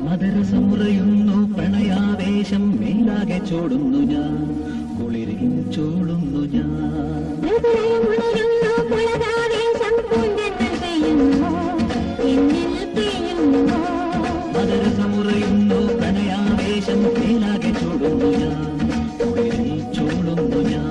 മദരസമുറയുന്നു പ്രണയാവേശം മേലാകെ ചോടുന്നു ഞാൻ കുളിരിൽ ചോടുന്നു ഞാൻ മദരസമുറയുന്നു പ്രണയാവേശം മേലാകെ ചോടുന്നു ഞാൻ കുളിരിൽ ചോടുന്നു ഞാൻ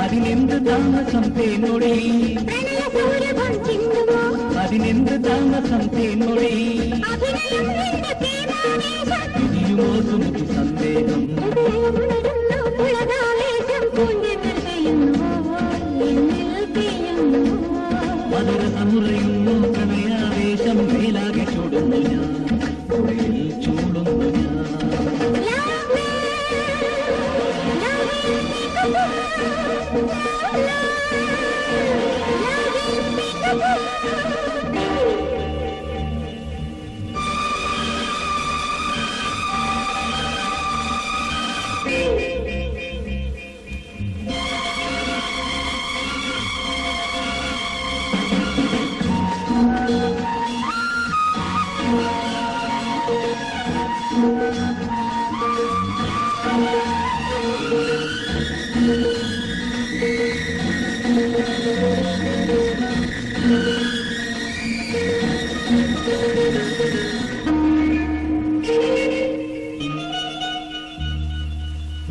അതിനെന്ത് താമസം തേനൊഴി അതിനെന്ത് താമസം തേനൊഴി ഇതിലുമോ സുമുഖ സന്ദേഹം മധുരസമുറയുന്നു പ്രണയാവേശം മേലാകെ ചൂടുന്നു ഞാൻ കുടയിൽ ചൂടുന്നു ഞാൻ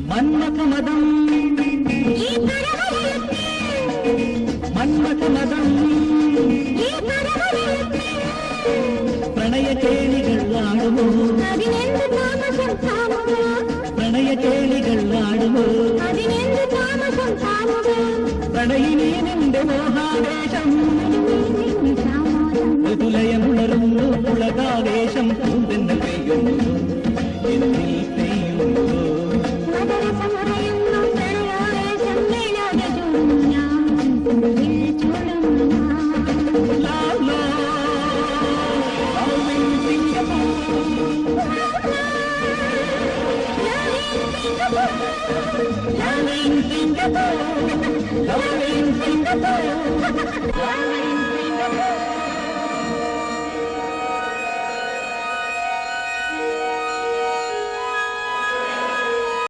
മന്മഥമദം മന്മഥമദം പ്രണയകേളികൾ ആടുമോ പ്രണയകേളികൾ ആടുമോ പ്രണയിനി നിന്റെ മോഹാവേശം മൃദുലയമുണരുന്നു പുളകാവേശം പൂന്തെന്ന് പെയ്യുന്നു എന്നിൽ പെയ്യുന്നു Singapore,